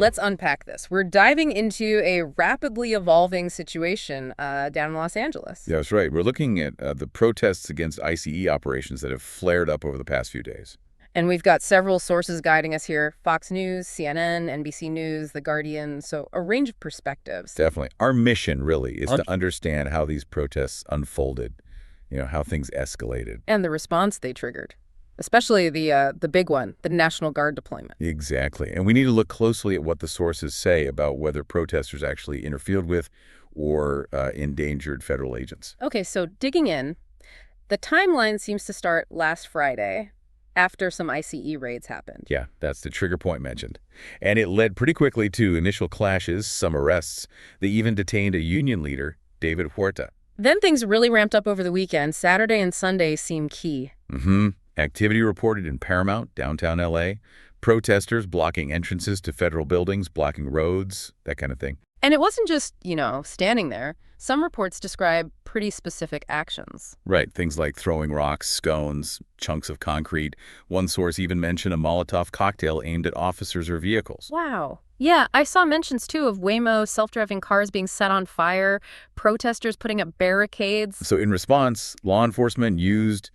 let's unpack this. We're diving into a rapidly evolving situation down in Los Angeles. Yeah, that's right. We're looking at the protests against ICE operations that have flared up over the past few days. And we've got several sources guiding us here: Fox News, CNN, NBC News, The Guardian, so a range of perspectives. Definitely. Our mission, really, is to understand how these protests unfolded, how things escalated. And the response they triggered, especially the big one, the National Guard deployment. Exactly. And we need to look closely at what the sources say about whether protesters actually interfered with or endangered federal agents. Okay, so digging in, the timeline seems to start last Friday, after some ICE raids happened. Yeah, that's the trigger point mentioned. And it led pretty quickly to initial clashes, some arrests. They even detained a union leader, David Huerta. Then things really ramped up over the weekend. Saturday and Sunday seem key. Activity reported in Paramount, downtown L.A., protesters blocking entrances to federal buildings, blocking roads, that kind of thing. And it wasn't just, standing there. Some reports describe pretty specific actions. Right, things like throwing rocks, stones, chunks of concrete. One source even mentioned a Molotov cocktail aimed at officers or vehicles. Wow. Yeah, I saw mentions, too, of Waymo self-driving cars being set on fire, protesters putting up barricades. So in response, law enforcement used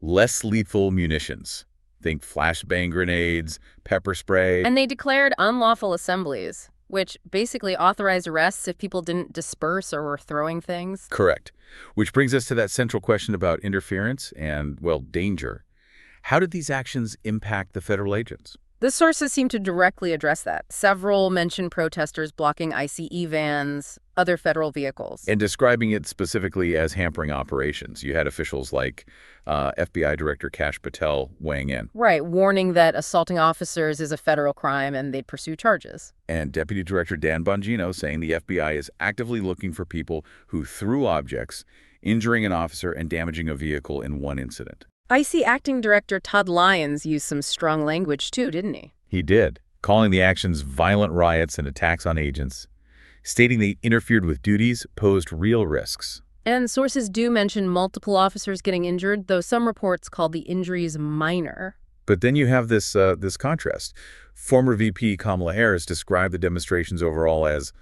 less lethal munitions. Think flashbang grenades, pepper spray. And they declared unlawful assemblies, which basically authorized arrests if people didn't disperse or were throwing things. Correct. Which brings us to that central question about interference and, well, danger. How did these actions impact the federal agents? The sources seem to directly address that. Several mention protesters blocking ICE vans, other federal vehicles. And describing it specifically as hampering operations. You had officials like FBI Director Kash Patel weighing in. Right, warning that assaulting officers is a federal crime and they'd pursue charges. And Deputy Director Dan Bongino saying the FBI is actively looking for people who threw objects, injuring an officer and damaging a vehicle in one incident. ICE Acting Director Todd Lyons used some strong language too, didn't he? He did, calling the actions violent riots and attacks on agents, stating they interfered with duties, posed real risks. And sources do mention multiple officers getting injured, though some reports call the injuries minor. But then you have this contrast. Former VP Kamala Harris described the demonstrations overall as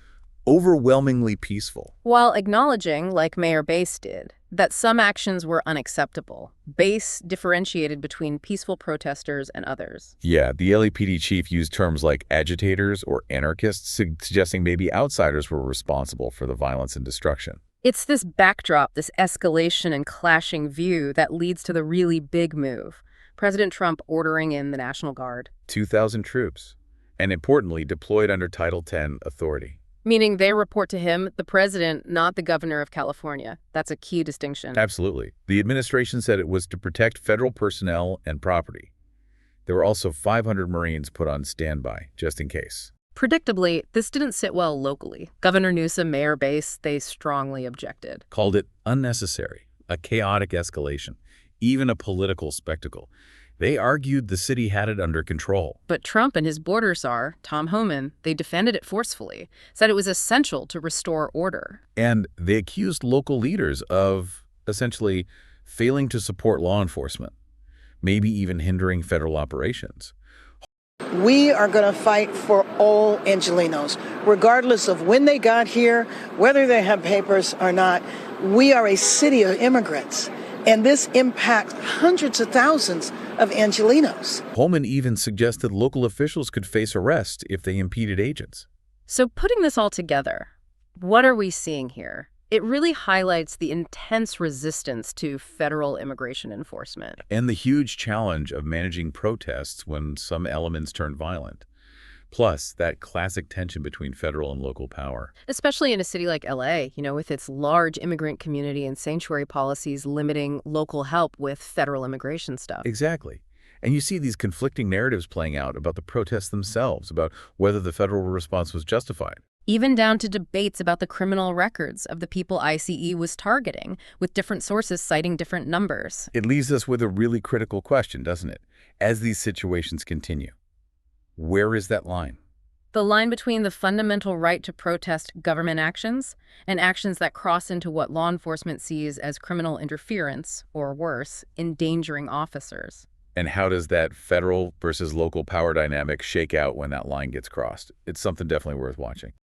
overwhelmingly peaceful. While acknowledging, like Mayor Bass did, that some actions were unacceptable. Bass differentiated between peaceful protesters and others. Yeah, the LAPD chief used terms like agitators or anarchists, suggesting maybe outsiders were responsible for the violence and destruction. It's this backdrop, this escalation and clashing view that leads to the really big move. President Trump ordering in the National Guard. 2,000 troops, and importantly, deployed under Title X authority. Meaning they report to him, the president, not the governor of California. That's a key distinction. Absolutely. The administration said it was to protect federal personnel and property. There were also 500 Marines put on standby, just in case. Predictably, this didn't sit well locally. Governor Newsom, Mayor Bass, they strongly objected. Called it unnecessary, a chaotic escalation, even a political spectacle. They argued the city had it under control. But Trump and his border czar, Tom Homan, they defended it forcefully, said it was essential to restore order. And they accused local leaders of, essentially, failing to support law enforcement, maybe even hindering federal operations. We are going to fight for all Angelenos, regardless of when they got here, whether they have papers or not. We are a city of immigrants. And this impacts hundreds of thousands of Angelenos. Holman even suggested local officials could face arrest if they impeded agents. So putting this all together, what are we seeing here? It really highlights the intense resistance to federal immigration enforcement. And the huge challenge of managing protests when some elements turn violent. Plus, that classic tension between federal and local power. Especially in a city like LA, with its large immigrant community and sanctuary policies limiting local help with federal immigration stuff. Exactly. And you see these conflicting narratives playing out about the protests themselves, about whether the federal response was justified. Even down to debates about the criminal records of the people ICE was targeting, with different sources citing different numbers. It leaves us with a really critical question, doesn't it? As these situations continue, where is that line? The line between the fundamental right to protest government actions and actions that cross into what law enforcement sees as criminal interference, or worse, endangering officers. And how does that federal versus local power dynamic shake out when that line gets crossed? It's something definitely worth watching.